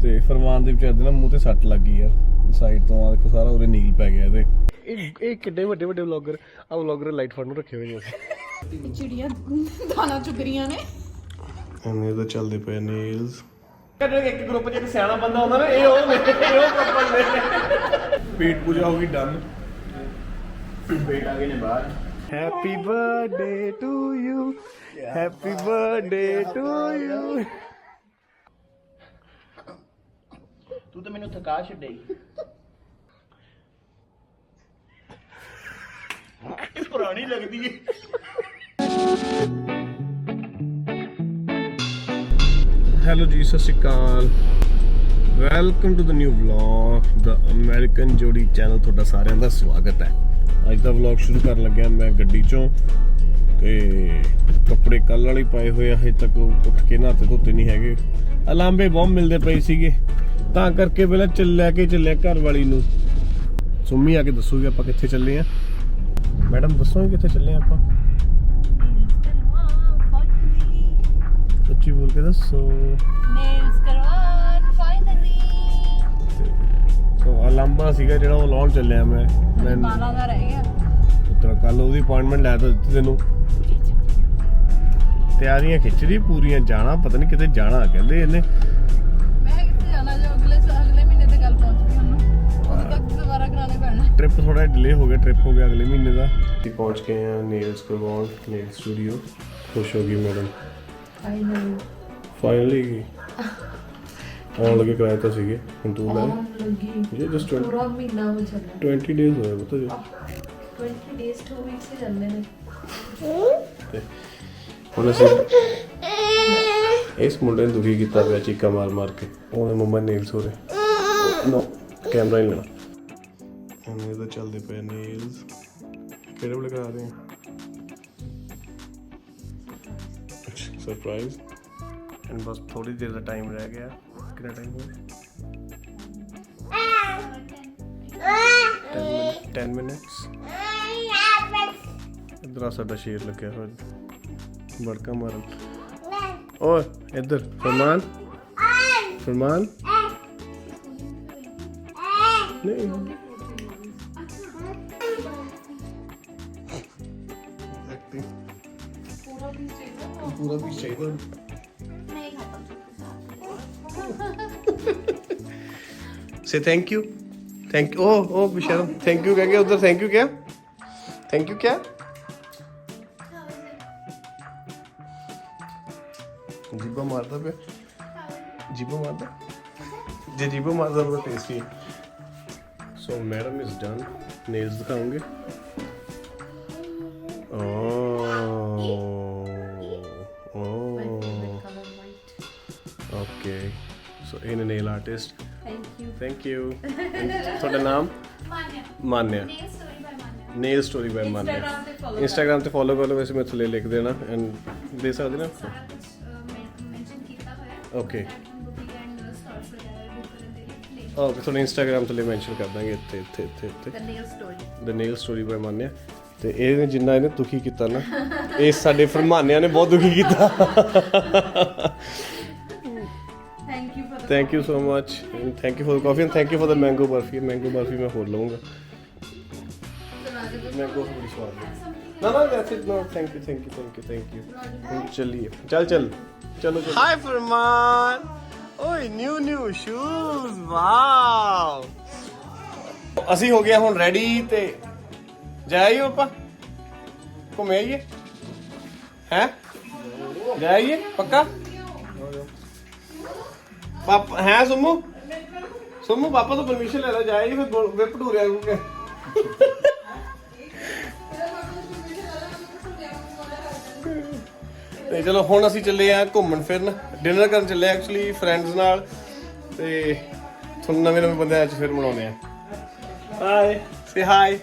ਤੇ ਫਰਮਾਨ ਦੇ ਵਿਚਾਰ ਦੇ ਨਾ ਮੂੰਹ ਤੇ ਸੱਟ ਲੱਗ ਗਈ ਯਾਰ ਸਾਈਡ ਤੋਂ ਆ ਦੇਖੋ ਸਾਰਾ ਉਹਦੇ ਨੀਲ ਪੈ ਗਿਆ ਇਹਦੇ ਇਹ ਕਿੱਡੇ ਵੱਡੇ ਵੱਡੇ ਵਲੌਗਰ ਆ ਵਲੌਗਰ ਲਾਈਟ ਫੜ ਨੂੰ ਰੱਖੇ ਹੋਏ ਨੇ ਅਸੀਂ ਚਿੜੀਆਂ ਦਾਣਾ ਚੁਗ ਰਹੀਆਂ ਨੇ ਇਹਨੇ ਤਾਂ ਚੱਲਦੇ ਪਏ ਨੇਲਸ ਕਹਿੰਦੇ ਇੱਕ ਗਰੁੱਪ 'ਚ ਇੱਕ ਸਿਆਣਾ ਬੰਦਾ ਹੁੰਦਾ ਨਾ ਇਹ ਉਹ ਕਪਲ ਨੇ ਪੇਟ ਪੂਜਾ ਹੋ ਗਈ ਡਨ ਪੇਟ ਆ ਗਏ ਨੇ ਬਾਹਰ happy birthday to you happy birthday to you ਤੂੰ ਤਾਂ ਮੈਨੂੰ ਥਕਾ ਛੱਡੇਈ ਪੁਰਾਣੀ ਲੱਗਦੀ ਏ ਹੈਲੋ ਜੀ Sat Sri Akal welcome to the new vlog the American Jodi channel ਤੁਹਾਡਾ ਸਾਰਿਆਂ ਦਾ ਸਵਾਗਤ ਹੈ। ਅੱਜ ਦਾ ਵਲੌਗ ਸ਼ੁਰੂ ਕਰਨ ਲੱਗਿਆ ਮੈਂ ਗੱਡੀ ਚੋਂ ਤੇ ਕੱਪੜੇ ਕੱਲ ਵਾਲੇ ਪਾਏ ਹੋਏ ਆ ਹਜੇ ਤੱਕ ਉੱਠ ਕੇ ਨਹਾਤੇ ਧੋਤੇ ਨਹੀਂ ਹੈਗੇ ਅਲਾਂਬੇ ਬਹੁਤ ਮਿਲਦੇ ਪਏ ਸੀਗੇ ਤਾਂ ਕਰਕੇ ਪਹਿਲਾਂ ਲੈ ਕੇ ਚੱਲਿਆ ਘਰ ਵਾਲੀ ਨੂੰ ਸੁੰਮੀ ਆ ਕੇ ਦੱਸੂਗੀ ਆਪਾਂ ਕਿੱਥੇ ਚੱਲੇ ਆ ਮੈਡਮ ਦੱਸੋਗੇ ਕਿੱਥੇ ਚੱਲੇ ਆ ਆਪਾਂ ਉੱਚੀ ਬੋਲ ਕੇ ਦੱਸੋ ਨੇਲਸ ਕਰਵਾਉਣ ਫਾਈਨਲੀ ਸੋ ਆ ਲੰਬਾ ਸੀਗਾ ਜਿਹੜਾ ਉਹ ਲਾਉਣ ਚੱਲਿਆ ਮੈਂ ਬਾਲਾਂ ਦਾ ਰਹਿ ਗਿਆ ਉਤਰਾ ਕੱਲ ਉਹਦੀ ਅਪਾਇੰਟਮੈਂਟ ਲੈ ਤਾਂ ਦਿੱਤੀ ਤੈਨੂੰ ਤਿਆਰੀਆਂ ਖਿੱਚਦੀ ਪੂਰੀਆਂ ਜਾਣਾ ਪਤਾ ਨਹੀਂ ਕਿਤੇ ਜਾਣਾ ਕਹਿੰਦੇ ਇਹਨੇ ਮੈਂ ਕਿੱਥੇ ਜਾਣਾ ਜੋ ਅਗਲੇ ਮਹੀਨੇ ਤੇ ਗੱਲ ਪਹੁੰਚ ਗਈ ਉਹਨੂੰ ਉਦੋਂ ਤੱਕ ਦੁਬਾਰਾ ਕਰਾਣੇ ਪੈਣਾ ਟ੍ਰਿਪ ਥੋੜਾ ਡਿਲੇ ਹੋ ਗਿਆ ਟ੍ਰਿਪ ਹੋ ਗਿਆ ਅਗਲੇ ਮਹੀਨੇ ਦਾ ਅਸੀਂ ਪਹੁੰਚ ਗਏ ਆ ਨੇਲਸ ਕਰਵਾਉਣ ਨੇਲ ਸਟੂਡੀਓ ਖੁਸ਼ ਹੋ ਗਈ ਮੈਡਮ ਫਾਈਨਲੀ ਆਉਣ ਲੱਗੇ ਕਰਾਇਆ ਤਾਂ ਸੀਗੇ ਹੁਣ ਤੂੰ ਲੈ ਇਹ ਜਸਟ ਪੂਰਾ ਮਹੀਨਾ ਹੋ ਚੱਲਿਆ 20 ਡੇਜ਼ ਹੋਏ ਪਤਾ ਜੀ 20 ਡੇਜ਼ 2 ਵੀਕਸ ਹੀ ਚੱਲਦੇ ਨੇ ਤੇ ਹੁਣ ਅਸੀਂ ਇਸ ਮੁੰਡੇ ਨੂੰ ਦੁਖੀ ਕੀਤਾ ਪਿਆ ਚੀਕਾ ਮਾਰ ਕੇ ਉਹਨੇ ਮੰਮਾ ਨੇਲਸ ਹੋ ਰਹੇ ਨੋ ਕੈਮਰਾ ਹੀ ਲੈਣਾ ਹੁਣ ਇਹਦਾ ਚੱਲਦੇ ਪਏ ਨੇਲਸ ਕਿਹੜੇ ਵਾਲੇ ਕਰਾ ਰਹੇ ਆ ਸਰਪ੍ਰਾਈਜ਼ ਐਂਡ ਬਸ ਥੋੜੀ ਦੇਰ ਦਾ ਟਾਈਮ ਰਹਿ ਗਿਆ ਕਿੰਨਾ ਟਾਈਮ ਹੋ ਗਿਆ 10 ਮਿੰਟਸ ਇਧਰ ਸਾਡਾ ਸ਼ੇਰ ਲੱਗਿਆ ਹੋਇਆ ਬੜਕਾ ਮਾਰਨ ਓਏ ਇੱਧਰ ਫਰਮਾਨ ਫਰਮਾਨ ਨਹੀਂ पूरा पीस चाहिए नहीं खाता से थैंक यू ओ बिशरम थैंक यू कह के उधर थैंक यू क्या जीबा मारता पे जीबा मारता जे जीबा मारता तो tasty so madam is done nails दिखाऊंगे okay so in nail artist thank you ਤੁਹਾਡਾ ਨਾਮ Manya nail story by Manya Instagram ਤੇ ਫੋਲੋ ਕਰ ਲਓ ਵੈਸੇ ਮੈਂ ਥੱਲੇ ਲਿਖ ਦੇਣਾ ਐਂਡ ਦੇ ਸਕਦੇ ਨਾ ਓਕੇ ਓਕੇ ਤੁਹਾਡੇ ਇੰਸਟਾਗ੍ਰਾਮ ਤੇ ਮੈਂਸ਼ਨ ਕਰ ਦਾਂਗੇ ਇੱਥੇ ਦ ਨੇਲ ਸਟੋਰੀ ਬਾਈ ਮਾਨਿਆ ਤੇ ਇਹ ਜਿੰਨਾ ਇਹਨੇ ਦੁਖੀ ਕੀਤਾ ਨਾ ਇਹ ਸਾਡੇ ਫਰਮਾਨਿਆਂ ਨੇ ਬਹੁਤ ਦੁਖੀ ਕੀਤਾ Thank you so much and thank you for the coffee and thank you for the mango barfi मैं और लूँगा mango बड़ी स्वाद है ना that's it no thank you चलिए चलो hi फरमान ओए new shoes wow ਅਸੀਂ ਹੋ ਗਿਆ ਹੁਣ ਰੈਡੀ ਤੇ ਜਾਈਏ ਆਪਾਂ ਘੁੰਮੇ ਆਈਏ ਹੈ ਜਾਈਏ ਪੱਕਾ पापा है सुमू पापा तो परमिशन ले लो जाएगी फिर वे भटूरे आऊंगे ਤੇ ਚਲੋ ਹੁਣ ਅਸੀਂ ਚੱਲੇ ਆ ਘੁੰਮਣ ਫਿਰਨ ਡਿਨਰ ਕਰਨ ਚੱਲੇ ਐਕਚੁਅਲੀ ਫਰੈਂਡਸ ਨਾਲ ਤੇ ਤੁਹਾਨੂੰ ਨਵੇਂ ਬੰਦੇ ਅੱਜ ਫਿਰ ਮਿਲਾਉਣੇ ਆ ਹਾਈ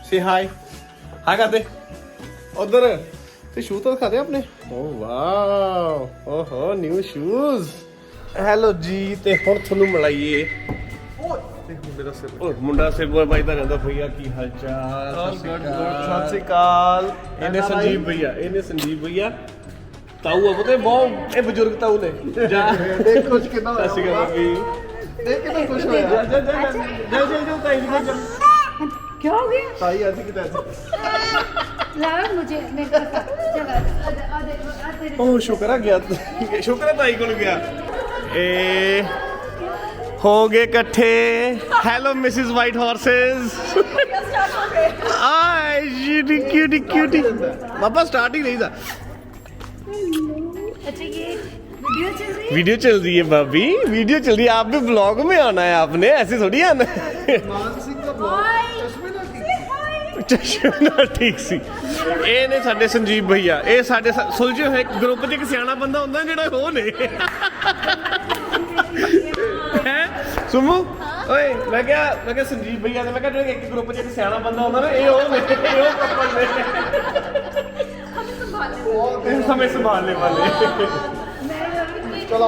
ਸੇ ਹਾਈ ਕਰਦੇ ਉਧਰ ਤੇ ਸ਼ੂ ਤਾਂ ਦਿਖਾ ਦੇ ਆਪਣੇ ਓ ਵਾਓ ਓਹੋ ਨਿਊ ਸ਼ੂਜ਼ ਹੈਲੋ ਜੀ ਤੇ ਹੁਣ ਤੁਹਾਨੂੰ ਮਿਲਾਈਏ ਮੁੰਡਾ ਸਿਰ ਬਾਈ ਦਾ ਰਹਿੰਦਾ ਭਈਆ ਕੀ ਹਾਲ ਚਾਲ ਸਤਿ ਸ਼੍ਰੀ ਅਕਾਲ ਇਹਨੇ ਸੰਜੀਵ ਭਈਆ ਤਾਊ ਆ ਪਤਾ ਬਹੁਤ ਇਹ ਬਜ਼ੁਰਗ ਤਾਊ ਨੇ ਜਾ ਦੇਖ ਕੁਝ ਕਿੰਨਾ ਹੋਇਆ ਸਤਿ ਸ਼੍ਰੀ ਅਕਾਲ ਭਾਬੀ ਦੇਖ ਕਿੰਨਾ ਖੁਸ਼ ਹੋਇਆ ਜਾ ਤਾਈ ਜੀ क्या हो गया? ਤਾਈ ਅੱਜ ਕਿਤੇ लाओ मुझे मेकअप का चलो आ देखो ਉਹ ਸ਼ੁਕਰ ਆ ਗਿਆ ਸ਼ੁਕਰ ਆ ਤਾਈ ਕੋਲ ਗਿਆ ਏ ਹੋ ਗਏ ਇਕੱਠੇ ਹੈਲੋ ਮਿਸਿਸ ਵਾਈਟ ਹਾਰਸਸ ਆਏ ਜੀ ਕਿਊਟੀ ਕਿਊਟੀ ਬਾਬਾ ਸਟਾਰਟ ही नहीं था अच्छा ये वीडियो चल रही वीडियो चल रही है भाभी वीडियो चल रही है आप भी ब्लॉग में आना है आपने ऐसे थोड़ी आना है ਮਾਨ ਸਿੰਘ ਦਾ ਬਲੌਗ ਚਸ਼ਮੇ ਨਾਲ ਕੀ ਚਸ਼ਮੇ ਨਾਲ ਠੀਕ ਸੀ ਇਹ ਨੇ ਸਾਡੇ ਸੰਜੀਵ ਭਈਆ ਇਹ ਸਾਡੇ ਸੁਲਝੇ ਹੋਏ ਗਰੁੱਪ 'ਚ ਇੱਕ ਸਿਆਣਾ ਬੰਦਾ ਹੁੰਦਾ ਜਿਹੜਾ ਉਹ ਨੇ ਹੈ ਸੁਮੂ ਓਏ ਮੈਂ ਕਿਹਾ ਸੰਜੀਵ ਭਈਆ ਨੇ ਮੈਂ ਕਿਹਾ ਜਿਹੜਾ ਇੱਕ ਗਰੁੱਪ 'ਚ ਇੱਕ ਸਿਆਣਾ ਬੰਦਾ ਹੁੰਦਾ ਨਾ ਇਹ ਉਹ ਨੇ ਇਹ ਉਹ ਕੱਪਲ ਨੇ ਇਹ ਸਮੇਂ ਸੰਭਾਲने वाले चलो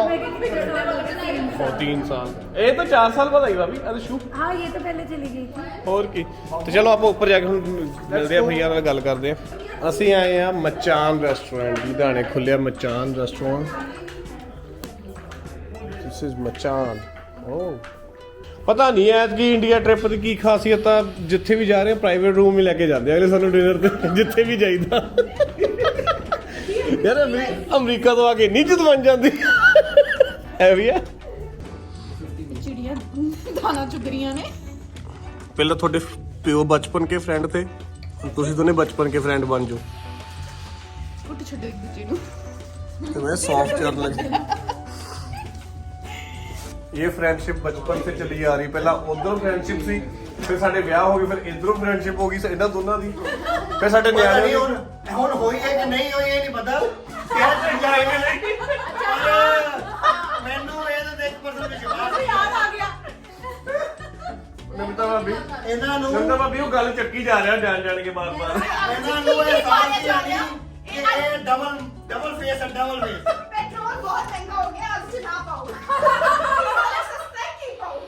3 ਸਾਲ ਇਹ ਤਾਂ 4 ਸਾਲ ਬਾਅਦ ਆਈ ਭਾਬੀ ਅਦਸ਼ੂ हाँ ये तो पहले चली गई थी ਹੋਰ ਕੀ ਤੇ ਚਲੋ ਆਪਾਂ ਉੱਪਰ ਜਾ ਕੇ ਹੁਣ ਮਿਲਦੇ ਆ ਭਈਆ ਨਾਲ ਗੱਲ ਕਰਦੇ ਆ ਅਸੀਂ ਆਏ ਆ ਮਚਾਨ ਰੈਸਟੋਰੈਂਟ ਲੁਧਿਆਣੇ ਖੁੱਲਿਆ ਮਚਾਨ ਰੈਸਟੋਰੈਂਟ ਦਿਸ ਇਜ਼ ਮਚਾਨ ਓ ਪਤਾ ਨਹੀਂ ਐਤਕੀ ਇੰਡੀਆ ਟ੍ਰਿਪ ਦੀ ਕੀ ਖਾਸੀਅਤ ਆ ਜਿੱਥੇ ਵੀ ਜਾ ਰਹੇ ਆ ਪ੍ਰਾਈਵੇਟ ਰੂਮ ਹੀ ਲੈ ਕੇ ਜਾਂਦੇ ਆ ਅਗਲੇ ਸਾਨੂੰ ਡਿਨਰ ਤੇ ਜਿੱਥੇ ਵੀ ਜਾਈਦਾ ਯਾਰ ਅਮਰੀਕਾ ਤੋਂ ਆ ਕੇ ਨਹੀਂ ਜਿੱਤ ਬਣ ਜਾਂਦੀ ਹੈ ਵੀ ਆ ਚਿੜੀਆਂ ਦਾਣਾ ਚੁਗਰੀਆਂ ਨੇ ਪਹਿਲਾਂ ਤੁਹਾਡੇ ਪਿਓ ਬਚਪਨ ਕੇ ਫਰੈਂਡ ਥੇ ਹੁਣ ਤੁਸੀਂ ਦੋਨੇ ਬਚਪਨ ਕੇ ਫਰੈਂਡ ਬਣ ਜਾਓ ਉੱਠ ਛੱਡੋ ਇੱਕ ਦੂਜੇ ਨੂੰ ਤੇ ਮੈਂ ਸੌਫਟ ਕਰਨ ਲੱਗੀ ਇਹ ਫਰੈਂਡਸ਼ਿਪ ਬਚਪਨ से ਚਲੀ ਆ ਰਹੀ ਪਹਿਲਾਂ ਉਧਰੋਂ ਫਰੈਂਡਸ਼ਿਪ ਸੀ ਫਿਰ ਸਾਡੇ ਵਿਆਹ ਹੋ ਗਏ ਫਿਰ ਇਧਰੋਂ ਫਰੈਂਡਸ਼ਿਪ ਹੋ ਗਈ ਇਹਨਾਂ ਦੋਨਾਂ ਦੀ ਫਿਰ ਸਾਡੇ ਨਿਆਣੇ ਹੁਣ ਹੋਈ ਹੈ ਕਿ ਨਹੀਂ ਹੋਈ ਇਹ ਨਹੀਂ ਪਤਾ ਕਿਹੜਾ ਚੀਜ਼ ਆਏਗਾ ਨਹੀਂ ਮੈਨੂੰ ਇਹਦੇ ਤੇ 1% ਵਿਸ਼ਵਾਸ ਨਹੀਂ ਯਾਦ ਆ ਗਿਆ ਨਮਤਾ ਭਾਬੀ ਇਹਨਾਂ ਨੂੰ ਨਮਤਾ ਭਾਬੀ ਉਹ ਗੱਲ ਚੱਕੀ ਜਾ ਰਿਹਾ ਜਾਣ ਕੇ ਬਾਰ-ਬਾਰ ਇਹਨਾਂ ਨੂੰ ਇਹ ਸਾਲ ਦੀ ਨਹੀਂ ਕਿ ਇਹ ਡਬਲ ਫੇਸ ਹੈ ਡਬਲ ਫੇਸ पेट्रोल बहुत महंगा हो गया अब से ना पाओ सस्ता की पाओ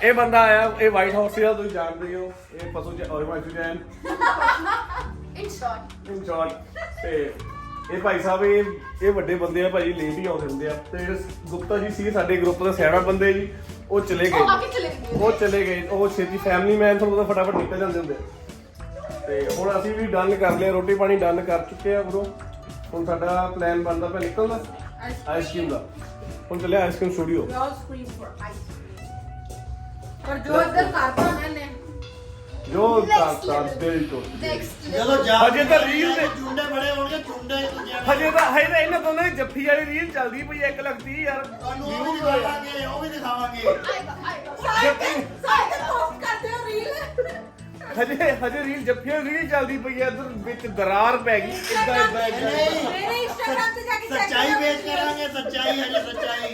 ਇਹ ਬੰਦਾ ਆਇਆ ਇਹ ਵਾਈਟ ਹਾਊਸ ਦਾ ਤੁਸੀਂ ਜਾਣਦੇ ਹੋ ਇਹ ਪਸ਼ੂ Jain in short in short ਤੇ ਇਹ ਭਾਈ ਸਾਹਿਬ ਇਹ ਵੱਡੇ ਬੰਦੇ ਆ ਭਾਜੀ ਲੇਟ ਹੀ ਆਉਂਦੇ ਹੁੰਦੇ ਆ ਤੇ ਜਿਹੜੇ ਗੁਪਤਾ ਜੀ ਸੀ ਸਾਡੇ ਗਰੁੱਪ ਦਾ ਸਿਆਣਾ ਬੰਦੇ ਜੀ ਉਹ ਚਲੇ ਗਏ ਉਹ ਚਲੇ ਗਏ ਉਹ ਛੇਤੀ ਫੈਮਿਲੀ ਮੈਨ ਤੁਹਾਨੂੰ ਪਤਾ ਫਟਾਫਟ ਨਿਕਲ ਜਾਂਦੇ ਹੁੰਦੇ ਤੇ ਹੁਣ ਅਸੀਂ ਵੀ ਡਨ ਕਰ ਲਿਆ ਰੋਟੀ ਪਾਣੀ ਡਨ ਕਰ ਚੁੱਕੇ ਆ ਬਰੋ ਹੁਣ ਸਾਡਾ ਪਲਾਨ ਬਣਦਾ ਪਿਆ ਨਿਕਲਦਾ ਆਈਸਕ੍ਰੀਮ ਦਾ ਹੁਣ ਚੱਲਿਆ ice cream studio screen for ice पर जो इधर कारखाने ने ਜੋ ਤਾਂ ਦਿਲ ਤੋਂ नेक्स्ट ਜਦੋਂ ਜਾ ਹਜੇ ਤਾਂ ਰੀਲ ਤੇ ਚੁੰਡੇ ਬੜੇ ਹੋਣਗੇ ਚੁੰਡੇ ਹਜੇ ਤਾਂ ਇਹਨਾਂ ਦੋਨਾਂ ਦੀ ਜੱਫੀ ਵਾਲੀ ਰੀਲ ਚੱਲਦੀ ਪਈ 1 ਲੱਖ 30 ਹਜ਼ਾਰ ਤੁਹਾਨੂੰ ਉਹ ਵੀ ਦਿਖਾਵਾਂਗੇ ਉਹ ਵੀ ਦਿਖਾਵਾਂਗੇ साइड पोस्ट करते हो रील ਹਜੇ ਰੀਲ ਜੱਫੀ ਵਾਲੀ ਰੀਲ ਚੱਲਦੀ ਪਈ ਹੈ ਇਧਰ ਵਿੱਚ ਦਰਾਰ ਪੈ ਗਈ ਇਦਾਂ मेरे इंस्टाग्राम पे जाके चेक सच्चाई पेश करेंगे सच्चाई है ये सच्चाई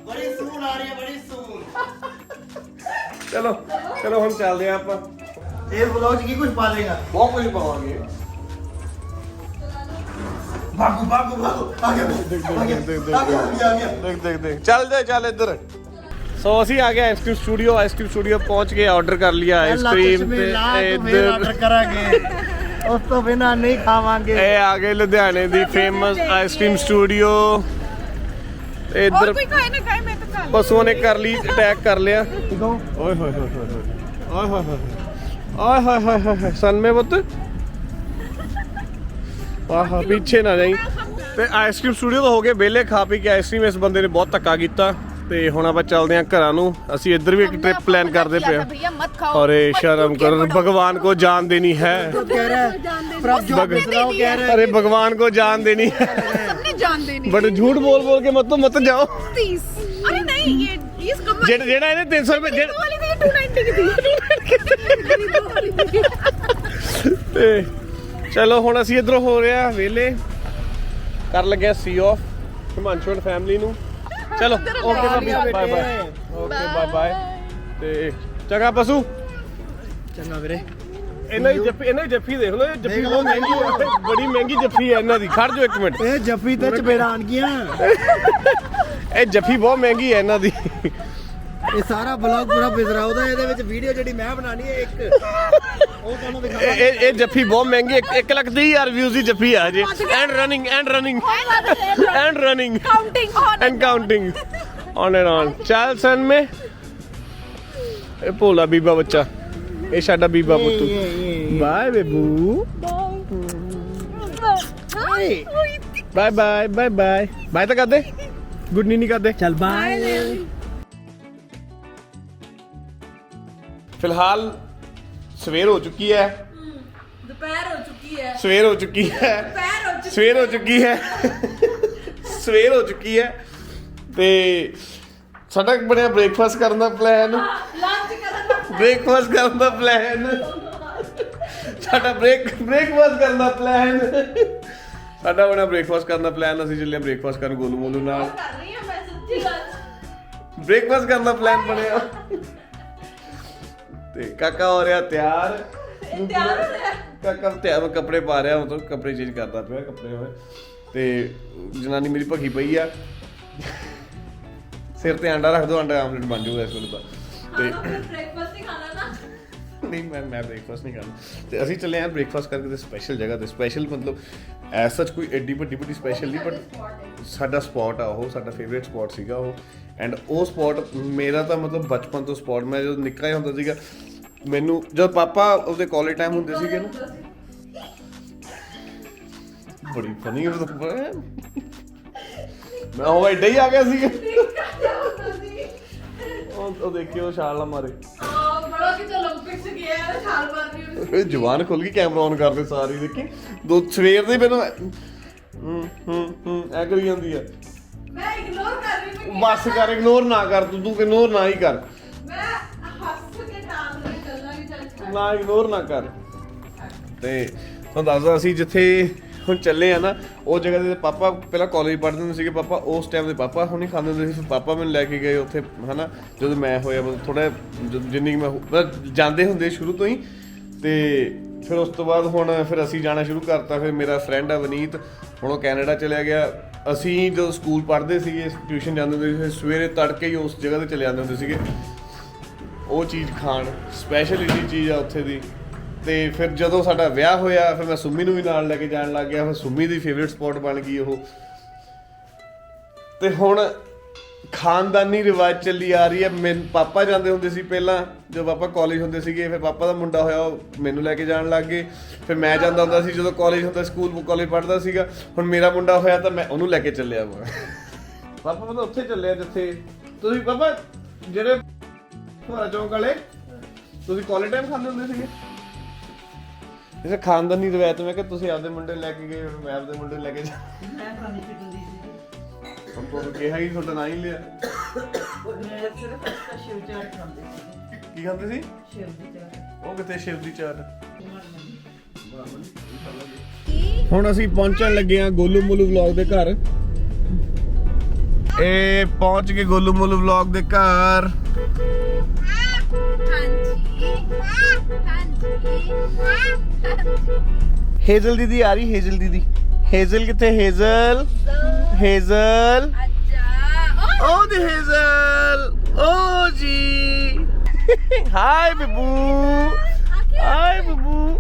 बड़ी सून आ रही है बड़ी सून ਚਲੋ ਹੁਣ ਚੱਲਦੇ ਆ ਆਪਾਂ ये ब्लॉग की कुछ पा देगा ਬਹੁਤ ਕੁਝ ਪਾਵਾਂਗੇ भागो भागो भागो आ गया आ गया ਦੇਖ ਚੱਲ ਇੱਧਰ ਸੋ ਅਸੀਂ ਆ ਗਏ ਆਈਸਕ੍ਰੀਮ ਸਟੂਡੀਓ ਪਹੁੰਚ ਕੇ ਆਰਡਰ ਕਰ ਲਿਆ ਆਈਸਕ੍ਰੀਮ ਤੇ ਇੱਧਰ करेंगे उस तो बिना नहीं खावांगे ਇਹ ਆ ਗਏ ਲੁਧਿਆਣੇ ਦੀ ਫੇਮਸ ਆਈਸਕ੍ਰੀਮ ਸਟੂਡੀਓ ਇੱਧਰ कोई खाए ना खाए मैं तो खा ਪਸ਼ੂਆਂ ਨੇ ਕਰ ਲਈ ਅਟੈਕ ਕਰ ਲਿਆ ਓਏ ਹੋਏ ਸਨਮੇ ਪੁੱਤ ਆਹਾ ਪਿੱਛੇ ਨਾ ਜਾਈ ਤੇ ਆਈਸਕ੍ਰੀਮ ਸਟੂਡੀਓ ਤੋਂ ਹੋ ਗਏ ਵਿਹਲੇ ਖਾ ਪੀ ਕੇ ਆਈਸਕ੍ਰੀਮ ਇਸ ਬੰਦੇ ਨੇ ਬਹੁਤ ਧੱਕਾ ਕੀਤਾ ਤੇ ਹੁਣ ਆਪਾਂ ਚੱਲਦੇ ਆਂ ਘਰਾਂ ਨੂੰ ਅਸੀਂ ਇੱਧਰ ਵੀ ਇੱਕ ਟ੍ਰਿਪ ਪਲਾਨ ਕਰਦੇ ਪਏ भैया मत खाओ अरे शर्म कर भगवान को जान देनी है अरे भगवान को जान देनी है सबने जान देनी बट झूठ बोल के मत जाओ 30 अरे नहीं ये इसका जेड़ा ਇਹਨੇ 300 रुपए वाली थी 290 की थी ਤੇ ਚਲੋ ਹੁਣ ਅਸੀਂ ਇਧਰੋਂ ਹੋ ਰਿਹਾ ਵੇਲੇ ਕਰ ਲੱਗਿਆ ਸੀ ਆਫ ਹਿਮਾਂਸ਼ੂ ਐਂਡ ਫੈਮਿਲੀ ਨੂੰ ਚਲੋ ਓਕੇ ਬਾਏ ਬਾਏ ਤੇ ਚੰਗਾ ਪਸ਼ੂ चंगा वीरे ਇਹਨਾਂ ਦੀ ਜੱਫੀ ਦੇਖ ਲਓ ਇਹ ਜੱਫੀ ਬਹੁਤ ਮਹਿੰਗੀ ਹੈ ਬੜੀ ਮਹਿੰਗੀ ਜੱਫੀ ਹੈ ਇਹਨਾਂ ਦੀ ਖੜ ਜਾਓ 1 ਮਿੰਟ ਇਹ ਜੱਫੀ ਤੇ ਚਪੇੜਾਂ ਆਣਗੀਆਂ ਇਹ ਜੱਫੀ ਬਹੁਤ ਮਹਿੰਗੀ ਹੈ ਇਹਨਾਂ ਦੀ ਇਹ ਸਾਰਾ ਬਲੌਗ ਪੂਰਾ ਬਿਜ਼ਰਾਉ ਦਾ ਇਹਦੇ ਵਿੱਚ ਵੀਡੀਓ ਜਿਹੜੀ ਮੈਂ ਬਣਾਣੀ ਹੈ ਇੱਕ ਉਹ ਤੁਹਾਨੂੰ ਦਿਖਾਵਾਂ। ਇਹ ਜੱਫੀ ਬਹੁਤ ਮਹਿੰਗੀ 1,30,000 ਵਿਊਜ਼ ਦੀ ਜੱਫੀ ਆ ਜੀ and running counting on and on ਚੱਲ ਸਨ ਮੇ ਇਹ ਭੋਲਾ ਬੀਬਾ ਬੱਚਾ ਇਹ ਸਾਡਾ ਬੀਬਾ ਪੁੱਤੂ ਬਾਏ ਬੇਬੂ bye bye bye bye bye ਤਾਂ ਕਰਦੇ ਗੁੱਡ ਨਹੀਂ ਕਰਦੇ ਚੱਲ ਬਾਏ ਫਿਲਹਾਲ ਸਵੇਰ ਹੋ ਚੁੱਕੀ ਹੈ ਦੁਪਹਿਰ ਹੋ ਚੁੱਕੀ ਹੈ ਸਵੇਰ ਹੋ ਚੁੱਕੀ ਹੈ ਦੁਪਹਿਰ ਹੋ ਚੁੱਕੀ ਸਵੇਰ ਹੋ ਚੁੱਕੀ ਹੈ ਸਵੇਰ ਹੋ ਚੁੱਕੀ ਹੈ ਤੇ ਸਾਡਾ ਬਣਿਆ ਬ੍ਰੇਕਫਾਸਟ ਕਰਨ ਦਾ ਪਲਾਨ ਲੰਚ ਕਰਨ ਦਾ ਬ੍ਰੇਕਫਾਸਟ ਕਰਨ ਦਾ ਪਲਾਨ ਸਾਡਾ ਬ੍ਰੇਕਫਾਸਟ ਕਰਨ ਦਾ ਪਲਾਨ ਸਾਡਾ ਬਣਿਆ ਬ੍ਰੇਕਫਾਸਟ ਕਰਨ ਦਾ ਪਲਾਨ ਅਸੀਂ ਚੱਲੇ ਬ੍ਰੇਕਫਾਸਟ ਕਰਨ ਗੋਲੂ ਮੋਲੂ ਨਾਲ ਕਰ ਰਹੀ ਹਾਂ ਮੈਂ ਸੱਚੀ ਗੱਲ ਬ੍ਰੇਕਫਾਸਟ ਕਰਨ ਦਾ ਪਲਾਨ ਬਣਿਆ ਤੇ ਕਾਕਾ ਹੋ ਰਿਹਾ ਤਿਆਰ ਇਹ ਤਿਆਰ ਹੋ ਰਿਹਾ ਕਾਕਾ ਤਿਆਰ ਕੱਪੜੇ ਪਾ ਰਿਹਾ ਮਤਲਬ ਕੱਪੜੇ ਚੇਂਜ ਕਰਦਾ ਪਿਆ ਕੱਪੜੇ ਹੋਏ ਤੇ ਜਨਾਨੀ ਮੇਰੀ ਭੱਖੀ ਪਈ ਆ ਸਿਰ ਤੇ ਅੰਡਾ ਰੱਖ ਦੋ ਅੰਡਾ ਆਮਲੇਟ ਬਣ ਜਾਊਗਾ ਇਸ ਵੇਲੇ ਤਾਂ ਤੇ ਫਿਰ ਬ੍ਰੇਕਫਾਸਟ ਹੀ ਖਾਣਾ ਨਾ ਨਹੀਂ ਮੈਂ ਬ੍ਰੇਕਫਾਸਟ ਨਹੀਂ ਕਰਨਾ ਤੇ ਅਸੀਂ ਚੱਲੇ ਆਂ ਬ੍ਰੇਕਫਾਸਟ ਕਰਕੇ ਤੇ ਸਪੈਸ਼ਲ ਜਗ੍ਹਾ ਤੇ ਸਪੈਸ਼ਲ ਮਤਲਬ ਐਸ ਸੱਚ ਕੋਈ ਐਡੀ ਵੱਡੀ ਸਪੈਸ਼ਲ ਨਹੀਂ ਬਟ ਸਾਡਾ ਸਪੌਟ ਆ ਉਹ ਸਾਡਾ ਫੇਵਰੇਟ ਸਪੌਟ ਸੀਗਾ ਉਹ ਐਂਡ ਉਹ ਸਪੌਟ ਮੇਰਾ ਤਾਂ ਮਤਲਬ ਬਚਪਨ ਤੋਂ ਸਪੌਟ ਮੈਂ ਜਦੋਂ ਨਿੱਕਾ ਹੀ ਹੁੰਦਾ ਸੀਗਾ ਮੈਨੂੰ ਜਦ ਪਾਪਾ ਉਹਦੇ ਕਾਲਜ ਟਾਈਮ ਹੁੰਦੇ ਸੀਗੇ ਨਾ ਬੜੀ ਫਨੀ ਮੈਂ ਉਹ ਐਡਾ ਹੀ ਆ ਗਿਆ ਸੀਗਾ ਉਹ ਦੇਖਿਓ ਛਾਲ ਨਾ ਮਾਰੇ ਬੜਾ ਕਿ 올림픽ਸ ਗਿਆ ਹੈ ਛਾਲ ਮਾਰਨੀ ਇਹ ਜਵਾਨ ਖੁੱਲ ਗਈ ਕੈਮਰਾ ਔਨ ਕਰਦੇ ਸਾਰੀ ਦੇਖੀ ਦੋ ਸਵੇਰ ਦੇ ਮੈਨੂੰ ਐ ਕਰੀ ਜਾਂਦੀ ਆ ਮੈਂ ਇਗਨੋਰ ਕਰ ਰਹੀ ਹਾਂ ਬਸ ਕਰ ਇਗਨੋਰ ਨਾ ਕਰ ਤੂੰ ਇਗਨੋਰ ਨਾ ਹੀ ਕਰ ਮੈਂ ਹੱਸ ਕੇ ਟਾਲ ਰਹੀ ਚੱਲਣਾ ਵੀ ਚੱਲ ਨਾ ਇਗਨੋਰ ਨਾ ਕਰ ਤੇ ਤੁਹਾਨੂੰ ਦੱਸਦਾ ਅਸੀਂ ਜਿੱਥੇ ਹੁਣ ਚੱਲੇ ਆ ਨਾ ਉਹ ਜਗ੍ਹਾ ਤੇ ਪਾਪਾ ਪਹਿਲਾਂ ਕਾਲਜ ਪੜ੍ਹਦੇ ਹੁੰਦੇ ਸੀਗੇ ਪਾਪਾ ਉਸ ਟਾਈਮ ਦੇ ਪਾਪਾ ਹੁਣੀ ਖਾਂਦੇ ਹੁੰਦੇ ਸੀ ਫਿਰ ਪਾਪਾ ਮੈਨੂੰ ਲੈ ਕੇ ਗਏ ਉੱਥੇ ਹਨਾ ਜਦੋਂ ਮੈਂ ਹੋਇਆ ਮਤਲਬ ਥੋੜਾ ਜਿੰਨੀ ਮੈਂ ਜਾਂਦੇ ਹੁੰਦੇ ਸ਼ੁਰੂ ਤੋਂ ਹੀ ਤੇ ਫਿਰ ਉਸ ਤੋਂ ਬਾਅਦ ਹੁਣ ਫਿਰ ਅਸੀਂ ਜਾਣਾ ਸ਼ੁਰੂ ਕਰਤਾ ਫਿਰ ਮੇਰਾ ਫਰੈਂਡ ਆ ਵਨੀਤ ਹੁਣ ਉਹ ਕੈਨੇਡਾ ਚਲਿਆ ਗਿਆ ਅਸੀਂ ਜਦੋਂ ਸਕੂਲ ਪੜ੍ਹਦੇ ਸੀਗੇ ਟਿਊਸ਼ਨ ਜਾਂਦੇ ਹੁੰਦੇ ਸੀ ਸਵੇਰੇ ਤੜਕੇ ਹੀ ਉਸ ਜਗ੍ਹਾ ਤੇ ਚਲੇ ਜਾਂਦੇ ਹੁੰਦੇ ਸੀਗੇ ਉਹ ਚੀਜ਼ ਖਾਣ ਸਪੈਸ਼ਲਿਟੀ ਚੀਜ਼ ਆ ਉੱਥੇ ਦੀ ਤੇ ਫਿਰ ਜਦੋਂ ਸਾਡਾ ਵਿਆਹ ਹੋਇਆ ਫਿਰ ਮੈਂ ਸੁਮੀ ਨੂੰ ਵੀ ਨਾਲ ਲੈ ਕੇ ਜਾਣ ਲੱਗ ਗਿਆ ਫਿਰ ਸੁਮੀ ਦੀ ਫੇਵਰਿਟ ਸਪੌਟ ਬਣ ਗਈ ਉਹ ਤੇ ਹੁਣ ਖਾਨਦਾਨੀ ਰਿਵਾਜ ਚੱਲੀ ਆ ਰਹੀ ਹੈ ਮੈਨੂੰ ਪਾਪਾ ਜਾਂਦੇ ਹੁੰਦੇ ਸੀ ਪਹਿਲਾਂ ਜਦੋਂ ਪਾਪਾ ਕਾਲਜ ਹੁੰਦੇ ਸੀਗੇ ਫਿਰ ਪਾਪਾ ਦਾ ਮੁੰਡਾ ਹੋਇਆ ਉਹ ਮੈਨੂੰ ਲੈ ਕੇ ਜਾਣ ਲੱਗ ਗਏ ਫਿਰ ਮੈਂ ਜਾਂਦਾ ਹੁੰਦਾ ਸੀ ਜਦੋਂ ਕਾਲਜ ਹੁੰਦਾ ਸਕੂਲ ਕਾਲਜ ਪੜ੍ਹਦਾ ਸੀਗਾ ਹੁਣ ਮੇਰਾ ਮੁੰਡਾ ਹੋਇਆ ਤਾਂ ਮੈਂ ਉਹਨੂੰ ਲੈ ਕੇ ਚੱਲਿਆ ਵਾ ਪਾਪਾ ਮਤਲਬ ਉੱਥੇ ਚੱਲਿਆ ਜਿੱਥੇ ਤੁਸੀਂ ਪਾਪਾ ਜਿਹੜੇ ਫੁਹਾਰਾ ਚੌਂਕ ਵਾਲੇ ਤੁਸੀਂ ਕਾਲਜ ਟਾਈਮ ਖਾਂਦੇ ਹੁੰਦੇ ਸੀਗੇ ਇਹ ਖਾਨਦਾਨੀ ਰਵਾਇਤ ਮੈਂ ਕਿ ਤੁਸੀਂ ਆਪਦੇ ਮੁੰਡੇ ਲੈ ਕੇ ਗਏ ਮੈਂ ਆਪਦੇ ਮੁੰਡੇ ਲੈ ਕੇ ਜਾ ਮੈਂ ਖਾਣੀ ਪਿੰਦੀ ਸੀ ਸਭ ਤੋਂ ਕਿਹਾ ਹੀ ਤੁਹਾਡਾ ਨਾਂ ਹੀ ਲਿਆ ਮੈਂ ਸਿਰਫ ਸ਼ਿਵ ਚਾਟ ਖਾਂਦੇ ਸੀ ਕੀ ਖਾਂਦੇ ਸੀ ਸ਼ਿਵ ਦੀ ਚਾਟ ਉਹ ਕਿਤੇ ਸ਼ਿਵ ਦੀ ਚਾਟ ਹੁਣ ਅਸੀਂ ਪਹੁੰਚਣ ਲੱਗੇ ਆ ਗੋਲੂ ਮੋਲੂ ਵਲੌਗ ਦੇ ਘਰ ਇਹ ਪਹੁੰਚ ਗਏ ਗੋਲੂ ਮੋਲੂ ਵਲੌਗ ਦੇ ਘਰ हेजल दीदी आ रही हेजल दीदी हेजल कितने हेजल हेजल ओ दी हेजल ओ जी हाय बबू हाय बबू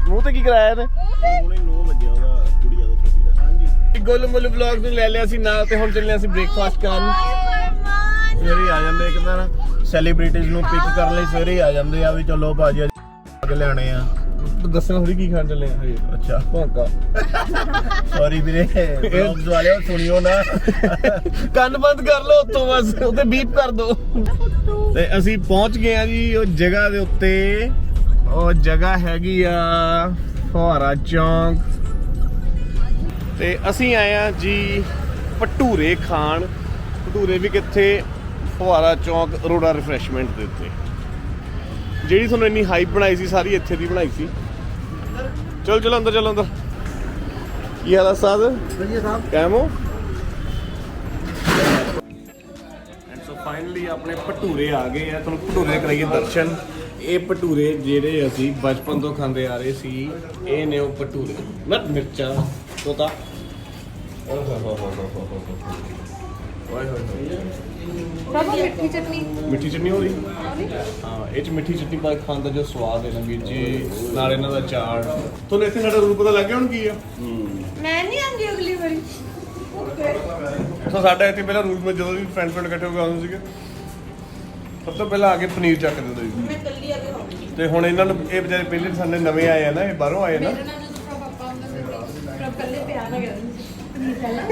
मुंह ਤੇ ਕੀ ਕਰਾਇਆ ਨੇ ਹੁਣੇ 9 ਵਜੇ ਉਹਦਾ ਕੁੜੀਆ ਦਾ ਛੋਟੀ ਦਾ ਹਾਂਜੀ ਗੋਲੂ ਮੋਲੂ ਵਲੌਗ ਨੂੰ ਲੈ ਲਿਆ ਸੀ ਨਾਲ ਤੇ ਹੁਣ ਚੱਲੇ ਅਸੀਂ ਬ੍ਰੇਕਫਾਸਟ ਕਰਨ ਸਵੇਰੇ ਆ ਜਾਂਦੇ ਇੱਕ ਤਾਂ ਸੈਲੀਬ੍ਰਿਟੀਜ਼ ਨੂੰ ਪਿਕ ਕਰਨ ਲਈ ਸਵੇਰੇ ਆ ਜਾਂਦੇ ਆ ਵੀ ਚਲੋ ਭਾਜੀ ਅੱਜ ਲੈਣੇ ਆ ਦੱਸਣਾ ਥੋੜੀ ਕੀ ਖਾਣ ਚੱਲੇ ਆ ਹਜੇ ਅੱਛਾ ਭੌਂਕਾ ਸੌਰੀ ਵੀਰੇ ਵਲੌਗਸ ਵਾਲਿਓ ਸੁਣਿਓ ਨਾ ਕੰਨ ਬੰਦ ਕਰ ਲਓ ਉੱਤੋਂ ਬਸ ਉੱਤੇ ਬੀਪ ਕਰ ਦੋ ਤੇ ਅਸੀਂ ਪਹੁੰਚ ਗਏ ਆ ਜੀ ਉਹ ਜਗ੍ਹਾ ਦੇ ਉੱਤੇ ਉਹ ਜਗ੍ਹਾ ਹੈਗੀ ਆ ਫੁਹਾਰਾ ਚੌਂਕ ਤੇ ਅਸੀਂ ਆਏ ਆ ਜੀ ਭਟੂਰੇ ਖਾਣ ਭਟੂਰੇ ਵੀ ਕਿੱਥੇ ਫੁਹਾਰਾ ਚੌਂਕ ਅਰੋੜਾ ਰਿਫਰੈਸ਼ਮੈਂਟ ਦੇ ਉੱਤੇ ਜਿਹੜੀ ਤੁਹਾਨੂੰ ਇੰਨੀ ਹਾਈਪ ਬਣਾਈ ਸੀ ਸਾਰੀ ਇੱਥੇ ਦੀ ਬਣਾਈ ਸੀ ਚਲੋ ਅੰਦਰ ਚਲੋ ਅੰਦਰ ਕੀ ਹਾਲ ਆ ਸਾਦ ਵਧੀਆ ਸਾਹਿਬ ਕਾਇਮ ਹੋ ਐਂਡ ਸੋ ਫਾਈਨਲੀ ਆਪਣੇ ਭਟੂਰੇ ਆ ਗਏ ਆ ਤੁਹਾਨੂੰ ਭਟੂਰੇ ਕਰਾਈਏ ਦਰਸ਼ਨ ਇਹ ਭਟੂਰੇ ਜਿਹੜੇ ਅਸੀਂ ਬਚਪਨ ਤੋਂ ਖਾਂਦੇ ਆ ਰਹੇ ਸੀ ਇਹ ਨੇ ਉਹ ਭਟੂਰੇ ਮਿਰਚਾਂ ਤੋਤਾ ਓਏ ਹੋਏ ਪ੍ਰਭੂ ਮਿੱਠੀ ਚਟਨੀ ਮਿੱਠੀ ਚਟਨੀ ਹੋ ਰਹੀ ਹਾਂ, ਇਹ ਚ ਮਿੱਠੀ ਚਟਨੀ ਪਾ ਕੇ ਖਾਣ ਦਾ ਜੋ ਸਵਾਦ ਹੈ ਨਾ ਵੀਰ ਜੀ, ਨਾਲ ਇਹਨਾਂ ਦਾ ਚਾਰ। ਤੁਹਾਨੂੰ ਇੱਥੇ ਸਾਡਾ ਰੂਲ ਪਤਾ ਲੱਗ ਗਿਆ ਹੁਣ ਕੀ ਆ? ਮੈਂ ਨਹੀਂ ਆਉਂਦੀ ਅਗਲੀ ਵਾਰੀ। ਸੋ ਸਾਡਾ ਇੱਥੇ ਪਹਿਲਾਂ ਰੂਲ ਮੈਂ ਜਦੋਂ ਵੀ ਫਰੈਂਡ ਇਕੱਠੇ ਹੋ ਕੇ ਆਉਂਦੇ ਸੀਗੇ, ਸਭ ਤੋਂ ਪਹਿਲਾਂ ਆ ਕੇ ਪਨੀਰ ਚੱਕ ਦਿੰਦੇ ਸੀ। ਮੈਂ ਕੱਲੀ ਆ ਕੇ ਖਾਉਂਗੀ। ਤੇ ਹੁਣ ਇਹਨਾਂ ਨੂੰ ਇਹ ਵਿਚਾਰੇ ਪਹਿਲੇ ਸਾਡੇ ਨਵੇਂ ਆਏ ਆ ਨਾ, ਇਹ ਬਾਹਰੋਂ ਆਏ ਨਾ, ਮੇਰੇ ਨਾਲ ਜਦੋਂ ਪਾਪਾ ਹੁੰਦਾ ਸੀ ਪ੍ਰਭ ਕੱਲੇ ਪਿਆਰ ਨਾਲ ਕਰਦੇ ਸੀ ਪਨੀਰ ਪਹਿਲਾਂ।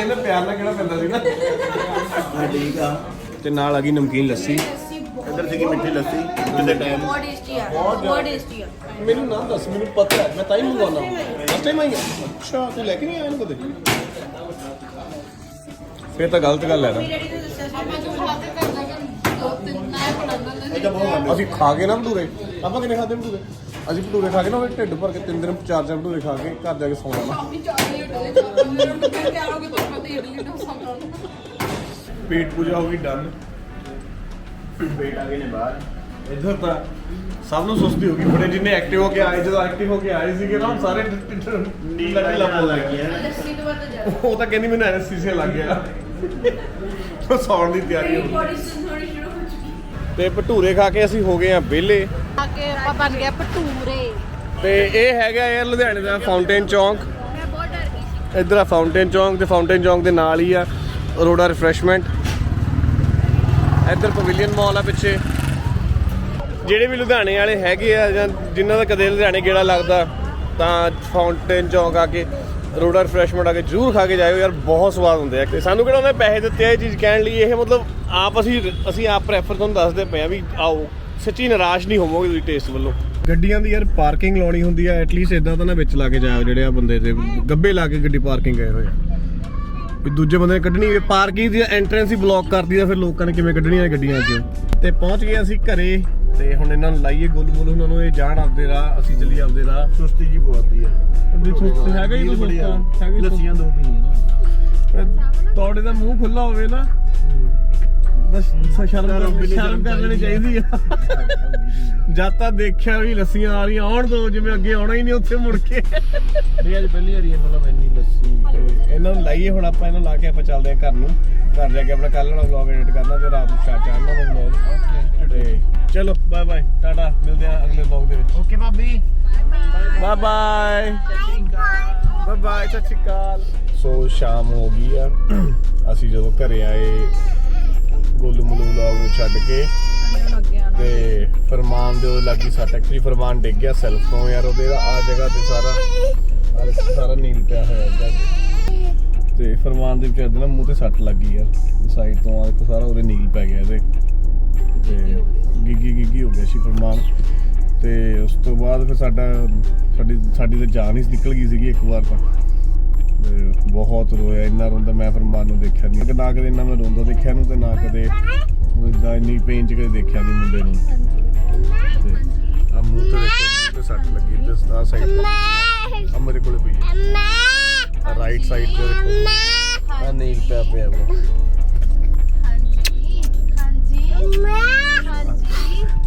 ਇਹਨਾਂ ਪਿਆਰ ਨਾਲ ਕਿਹੜਾ ਪੈਂਦਾ ਸੀ ਨਾ। ਠੀਕ ਆ। ਤੇ ਨਾਲ ਆ ਗਈ ਨਮਕੀਨ ਲੱਸੀ। ਇੱਧਰ ਸੀਗੀ ਮਿੱਠੀ ਲੱਸੀ ਕਿੰਨੇ ਟਾਈਮ ਬਹੁਤ ਟੇਸਟੀ ਆ, ਬਹੁਤ ਟੇਸਟੀ ਆ। ਮੈਨੂੰ ਨਾਮ ਦੱਸ, ਮੈਨੂੰ ਪਤਾ ਹੈ, ਮੈਂ ਤਾਂ ਹੀ ਮੰਗਵਾਉਣਾ। ਫਸਟ ਟਾਈਮ ਆਈ ਆ? ਅੱਛਾ, ਤੂੰ ਲੈ ਕੇ ਨਹੀਂ ਆਇਆ ਇਹਨੂੰ ਕਦੇ? ਫਿਰ ਤਾਂ ਗਲਤ ਗੱਲ ਹੈ ਨਾ। ਡੈਡੀ ਨੇ ਦੱਸਿਆ ਸੀ ਮੈਂ ਜੋ ਖਾ ਕੇ ਕਰਦਾ ਕਿ ਦੋ ਤਿੰਨ ਨਾ ਬਣਾਉਂਦਾ ਇਹ ਤਾਂ ਬਹੁਤ ਆਉਂਦੇ ਅਸੀਂ ਖਾ ਕੇ ਨਾ ਭਟੂਰੇ, ਆਪਾਂ ਕਿੰਨੇ ਖਾਦੇ ਭਟੂਰੇ? ਅਸੀਂ ਭਟੂਰੇ ਖਾ ਕੇ ਨਾ ਉਹਦੇ ਢਿੱਡ ਭਰ ਕੇ 3 ਦਿਨ 4 ਭਟੂਰੇ ਖਾ ਕੇ ਘਰ ਜਾ ਕੇ ਸੌਣਾ ਨਾ। ਸ਼ਾਮੀ 4 ਵਜੇ ਉੱਠਦੇ ਤਿਆਰ ਹੋ ਕੇ ਤੋਂ ਪਤਾ ਇਡਲੀ ਡੋਸਾ ਬਣਾਉਣਾ। ਪੇਟ ਪੂਜਾ ਹੋ ਗਈ ਡਨ। ਬੇਟ ਆ ਗਏ ਨੇ ਬਾਹਰ। ਇੱਧਰ ਤਾਂ ਸਭ ਨੂੰ ਸੁਸਤੀ ਹੋ ਗਈ, ਬੜੇ ਜਿੰਨੇ ਐਕਟਿਵ ਹੋ ਕੇ ਆਏ, ਜਦੋਂ ਐਕਟਿਵ ਹੋ ਕੇ ਆਏ ਸੀਗੇ ਨਾ, ਸਾਰੇ ਨੀਲਾ ਢਿੱਲਾ ਪਾਉਣ ਲੱਗ ਗਏ। ਲੱਸੀ ਤੋਂ ਬਾਅਦ ਜਾ ਉਹ ਤਾਂ ਕਹਿੰਦੀ ਮੈਨੂੰ ਐਨਸਥੀਸੀਆ ਲੱਗ ਗਿਆ। ਉਹ ਸੌਣ ਦੀ ਤਿਆਰੀ ਹੋ ਗਈ। ਬੋਡੀ ਥੋੜੀ ਸ਼ੁਰੂ ਹੋ ਚੁੱਕੀ। ਤੇ ਭਟੂਰੇ ਖਾ ਕੇ ਅਸੀਂ ਹੋ ਗਏ ਆ ਵਿਹਲੇ। ਆ ਕੇ ਆਪਾਂ ਬਣ ਗਿਆ ਭਟੂਰੇ। ਤੇ ਇਹ ਹੈਗਾ ਯਾਰ ਲੁਧਿਆਣੇ ਦਾ ਫਾਊਂਟੇਨ ਚੌਂਕ। ਮੈਂ ਬਹੁਤ ਡਰ ਗਈ ਸੀ। ਇੱਧਰ ਆ ਫਾਊਂਟੇਨ ਚੌਂਕ, ਤੇ ਫਾਊਂਟੇਨ ਚੌਂਕ ਦੇ ਨਾਲ ਹੀ ਆ ਅਰੋੜਾ ਰਿਫਰੈਸ਼ਮੈਂਟ। ਇੱਧਰ ਪਵੇਲੀਅਨ ਮਾਲ ਆ ਪਿੱਛੇ। ਜਿਹੜੇ ਵੀ ਲੁਧਿਆਣੇ ਵਾਲੇ ਹੈਗੇ ਆ ਜਾਂ ਜਿਨ੍ਹਾਂ ਦਾ ਕਦੇ ਲੁਧਿਆਣੇ ਗੇੜਾ ਲੱਗਦਾ, ਤਾਂ ਫਾਊਂਟੇਨ ਚੌਂਕ ਆ ਕੇ ਅਰੋੜਾ ਰਿਫਰੈਸ਼ਮੈਂਟ ਆ ਕੇ ਜ਼ਰੂਰ ਖਾ ਕੇ ਜਾਇਓ ਯਾਰ, ਬਹੁਤ ਸਵਾਦ ਹੁੰਦੇ ਆ। ਤੇ ਸਾਨੂੰ ਕਿਹੜਾ ਉਹਨੇ ਪੈਸੇ ਦਿੱਤੇ ਆ ਇਹ ਚੀਜ਼ ਕਹਿਣ ਲਈ, ਇਹ ਮਤਲਬ ਆਪ ਅਸੀਂ ਆਪ ਪ੍ਰੈਫਰ ਤੁਹਾਨੂੰ ਦੱਸਦੇ ਪਏ ਆ ਵੀ ਆਓ, ਸੱਚੀ ਨਿਰਾਸ਼ ਨਹੀਂ ਹੋਵੋਗੇ ਤੁਸੀਂ ਟੇਸਟ ਵੱਲੋਂ। ਗੱਡੀਆਂ ਦੀ ਯਾਰ ਪਾਰਕਿੰਗ ਲਾਉਣੀ ਹੁੰਦੀ ਆ, ਐਟਲੀਸਟ ਇਦਾਂ ਤਾਂ ਨਾ ਵਿੱਚ ਲਾ ਕੇ ਜਾਇਓ, ਜਿਹੜੇ ਆ ਬੰਦੇ ਤੇ ਗੱਬੇ ਲਾ ਕੇ ਗੱਡੀ ਪਾਰਕਿੰਗ ਗਏ ਹੋਏ ਆ ਵੀ ਦੂਜੇ ਬੰਦੇ ਨੇ ਕੱਢਣੀ, ਪਾਰਕਿੰਗ ਦੀ ਐਂਟਰੈਂਸ ਹੀ ਬਲੌਕ ਕਰਦੀ ਆ, ਫਿਰ ਲੋਕਾਂ ਨੇ ਕਿਵੇਂ ਕੱਢਣੀਆਂ ਗੱਡੀਆਂ ਅੱਗੇ। ਤੇ ਪਹੁੰਚ ਗਏ ਅਸੀਂ ਘਰੇ, ਤੇ ਹੁਣ ਇਹਨਾਂ ਨੂੰ ਲਾਈਏ ਗੁੱਲ ਮੁੱਲ, ਉਹਨਾਂ ਨੂੰ ਇਹ ਜਾਣ ਆਪਦੇ ਰਾਹ, ਅਸੀਂ ਚੱਲੀ ਆਪਦੇ ਰਾਹ। ਸੁਸਤੀ ਜੀ ਬਹੁਤੀ ਹੈ। ਹੈਗਾ ਹੀ ਹੈਗੀ ਲੱਸੀਆਂ ਦੋ ਪੀਣੀਆਂ ਨਾ। ਤੁਹਾਡੇ ਦਾ ਮੂੰਹ ਖੁੱਲਾ ਹੋਵੇ ਨਾ, ਬਸ ਸ਼ਰਮ ਕਰ ਲੈਣੀ ਚਾਹੀਦੀ ਆ। ਜਦ ਤਾਂ ਦੇਖਿਆ ਵੀ ਲੱਸੀਆਂ ਆ ਰਹੀਆਂ, ਆਉਣ ਦੋ, ਜਿਵੇਂ ਅੱਗੇ ਆਉਣਾ ਹੀ ਨਹੀਂ ਉੱਥੇ ਮੁੜ ਕੇ। ਨਹੀਂ ਅੱਜ ਪਹਿਲੀ ਵਾਰੀ ਮਤਲਬ ਇੰਨੀ ਲੱਸੀ। ਤੇ ਇਹਨਾਂ ਨੂੰ ਲਾਈਏ ਹੁਣ ਆਪਾਂ, ਇਹਨਾਂ ਲਾ ਕੇ ਆਪਾਂ ਚੱਲਦੇ ਆ ਘਰ ਨੂੰ। ਘਰ ਜਾ ਕੇ ਆਪਣਾ ਕੱਲ੍ਹ ਵਾਲਾ ਵਲੌਗ ਐਡਿਟ ਕਰਨਾ ਤੇ ਰਾਤ ਨੂੰ ਚਾੜਨਾ ਵਾ ਵਲੌਗ। ਤੇ ਚਲੋ ਬਾਏ ਬਾਏ, ਟਾਟਾ, ਮਿਲਦੇ ਆ ਅਗਲੇ ਵਲੌਗ ਦੇ ਵਿੱਚ। ਓਕੇ ਭਾਬੀ। ਬਾਏ ਬਾਏ ਬਾਏ ਬਾਏ, ਸਤਿ ਸ਼੍ਰੀ ਅਕਾਲ। ਸੋ ਸ਼ਾਮ ਹੋ ਗਈ ਆ, ਅਸੀਂ ਜਦੋਂ ਘਰੇ ਆਏ ਗੋਲੂ ਮੋਲੂ ਵਲੌਗ ਨੂੰ ਛੱਡ ਕੇ, ਤੇ ਫਰਮਾਨ ਦੇ ਉਹ ਲੱਗੀ ਸੱਟ। ਐਕਚੁਅਲੀ ਫਰਮਾਨ ਡਿੱਗ ਗਿਆ ਸੈਲਫ ਤੋਂ ਯਾਰ, ਉਹਦੇ ਆ ਜਗ੍ਹਾ ਤੇ ਸਾਰਾ ਨੀਲ ਪਿਆ ਹੋਇਆ ਉਹਦਾ। ਤੇ ਫਰਮਾਨ ਦੇ ਵਿਚਾਰੇ ਨਾ ਮੂੰਹ ਤੇ ਸੱਟ ਲੱਗੀ ਯਾਰ, ਸਾਈਡ ਤੋਂ ਆ ਦੇਖੋ, ਸਾਰਾ ਉਹਦੇ ਨੀਲ ਪੈ ਗਿਆ ਇਹਦੇ, ਤੇ ਗਿੱਗੀ ਹੋ ਗਿਆ ਸੀ ਫਰਮਾਨ। ਤੇ ਉਸ ਤੋਂ ਬਾਅਦ ਫਿਰ ਸਾਡੀ ਤਾਂ ਜਾਨ ਹੀ ਨਿਕਲ ਗਈ ਸੀਗੀ ਇੱਕ ਵਾਰ ਤਾਂ। ਤੇ ਬਹੁਤ ਰੋਇਆ, ਇੰਨਾ ਰੋਂਦਾ ਮੈਂ ਫਰਮਾਨ ਨੂੰ ਦੇਖਿਆ ਨਹੀਂ, ਨਾ ਕਦੇ ਇੰਨਾ ਮੈਂ ਰੋਂਦਾ ਦੇਖਿਆ ਇਹਨੂੰ, ਤੇ ਨਾ ਕਦੇ ਇਦਾਂ ਇੰਨੀ ਪੇਨ 'ਚ ਕਦੇ ਦੇਖਿਆ ਨਹੀਂ ਮੁੰਡੇ ਨੂੰ। ਤੇ ਆ ਮੂੰਹ ਤੇ ਦੇਖੋ, ਸੱਟ ਲੱਗੀ ਤੇ ਆ ਸਾਈਡ ਤੇ ਆ ਮੇਰੇ ਕੋਲੇ ਪਈ ਹੈ, ਰਾਈਟ ਸਾਈਡ ਤੇ ਦੇਖੋ, ਆ ਨੀਲ ਪਿਆ ਵਾ।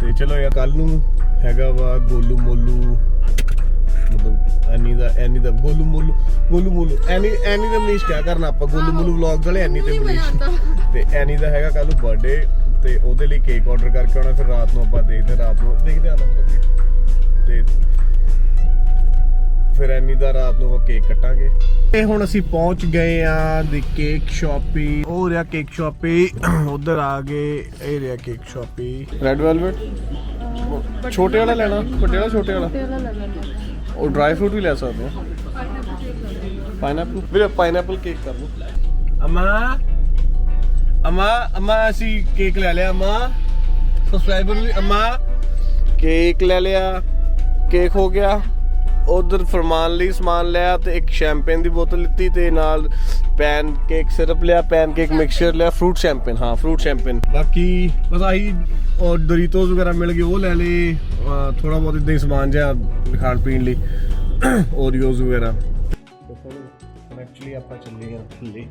ਤੇ ਚਲੋ ਯਾਰ ਕੱਲ ਨੂੰ ਹੈਗਾ ਵਾ ਗੋਲੂ ਮੋਲੂ, ਮਤਲਬ ਐਨੀ ਦਾ ਗੋਲੂ ਮੋਲੂ ਐਨੀ ਦਾ ਮਨੀਸ਼ ਕਿਆ ਕਰਨਾ ਆਪਾਂ, ਗੋਲੂ ਮੋਲੂ ਵਲੌਗ ਵਾਲੇ ਐਨੀ ਤੇ ਮਨੀਸ਼। ਤੇ ਐਨੀ ਦਾ ਹੈਗਾ ਕੱਲ ਨੂੰ ਬਰਥਡੇ, ਤੇ ਉਹਦੇ ਲਈ ਕੇਕ ਆਰਡਰ ਕਰਕੇ ਆਉਣਾ। ਫਿਰ ਰਾਤ ਨੂੰ ਆਪਾਂ ਦੇਖਦੇ ਆਣਾ ਤੇ ਫਿਰ ਐਨੀ ਦਾ ਰਾਤ ਨੂੰ ਆਪਾਂ ਕੇਕ ਕੱਟਾਂਗੇ। ਤੇ ਹੁਣ ਅਸੀਂ ਪਹੁੰਚ ਗਏ ਆ ਦੀ ਕੇਕ ਸ਼ਾਪੀ। ਉਹ ਰਿਹਾ ਕੇਕ ਸ਼ਾਪੀ, ਉਧਰ ਆ ਗਏ। ਇਹ ਰਿਹਾ ਕੇਕ ਸ਼ਾਪੀ। ਰੈਡ ਵੈਲਵਟ ਛੋਟੇ ਵਾਲਾ ਲੈਣਾ, ਵੱਡੇ ਵਾਲਾ, ਛੋਟੇ ਵਾਲਾ? ਉਹ ਡਰਾਈ ਫਰੂਟ ਵੀ ਲੈ ਸਕਦੇ ਹੋ। ਪਾਈਨਐਪਲ ਵੀਰੇ, ਪਾਈਨਐਪਲ ਕੇਕ ਕਰ ਲਓ। ਅਮਾ ਅਸੀਂ ਕੇਕ ਲੈ ਲਿਆ। ਸਬਸਕ੍ਰਾਈਬਰ ਵੀ ਕੇਕ ਲੈ ਲਿਆ, ਕੇਕ ਹੋ ਗਿਆ। ਉਧਰ ਫਰਮਾਨ ਲਈ ਸਮਾਨ ਲਿਆ, ਤੇ ਇੱਕ ਸ਼ੈਂਪੇਨ ਦੀ ਬੋਤਲ ਲਿੱਤੀ, ਤੇ ਨਾਲ ਪੈਨ ਕੇਕ ਸਿਰਪ ਲਿਆ, ਪੈਨ ਕੇਕ ਮਿਕਸਚਰ ਲਿਆ, ਫਰੂਟ ਸ਼ੈਂਪੇਨ। ਬਾਕੀ ਬਸ ਆਹੀ, ਔਰ ਡੋਰੀਟੋਸ ਵਗੈਰਾ ਮਿਲ ਗਏ, ਉਹ ਲੈ ਲਏ। ਥੋੜਾ ਬਹੁਤ ਇਦਾਂ ਹੀ ਸਮਾਨ ਜਿਹਾ ਖਾਣ ਪੀਣ ਲਈ, ਓਰੀਓਜ਼ ਵਗੈਰਾ। ਹੁਣ ਐਕਚੁਅਲੀ ਆਪਾਂ ਚੱਲੇ ਆ ਥੱਲੇ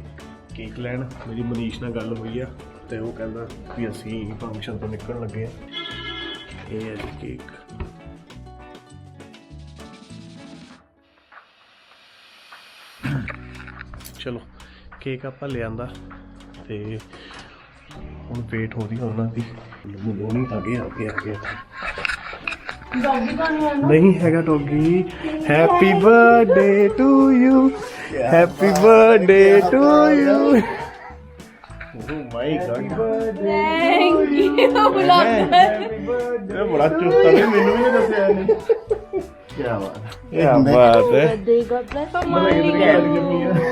ਕੇਕ ਲੈਣ। ਮੇਰੀ ਮਨੀਸ਼ ਨਾਲ ਗੱਲ ਹੋਈ ਆ, ਤੇ ਉਹ ਕਹਿੰਦਾ ਵੀ ਅਸੀਂ ਫੰਕਸ਼ਨ ਤੋਂ ਨਿਕਲਣ ਲੱਗੇ ਆ। ਇਹ ਹੈ ਜੀ ਕੇਕ। ਚਲੋ ਕੇਕ ਆਪਾਂ ਲਿਆਂਦਾ, ਤੇ ਹੁਣ ਵੇਟ ਹੋ ਰਹੀ ਉਹਨਾਂ ਦੀ ਮੋਨੀ ਆ ਗਿਆ ਨਹੀਂ ਹੈਗਾ doggy happy birthday to you happy birthday to you oh my God thank you blogger ਇਹ ਬੜਾ ਚੁਸਤਾ ਨੇ ਮੈਨੂੰ ਵੀ ਨਹੀਂ ਦੱਸਿਆ ਇਹਨੇ ਕੀ ਬਾਤ ਹੈ ਦੇ ਗॉड ਬlesਸ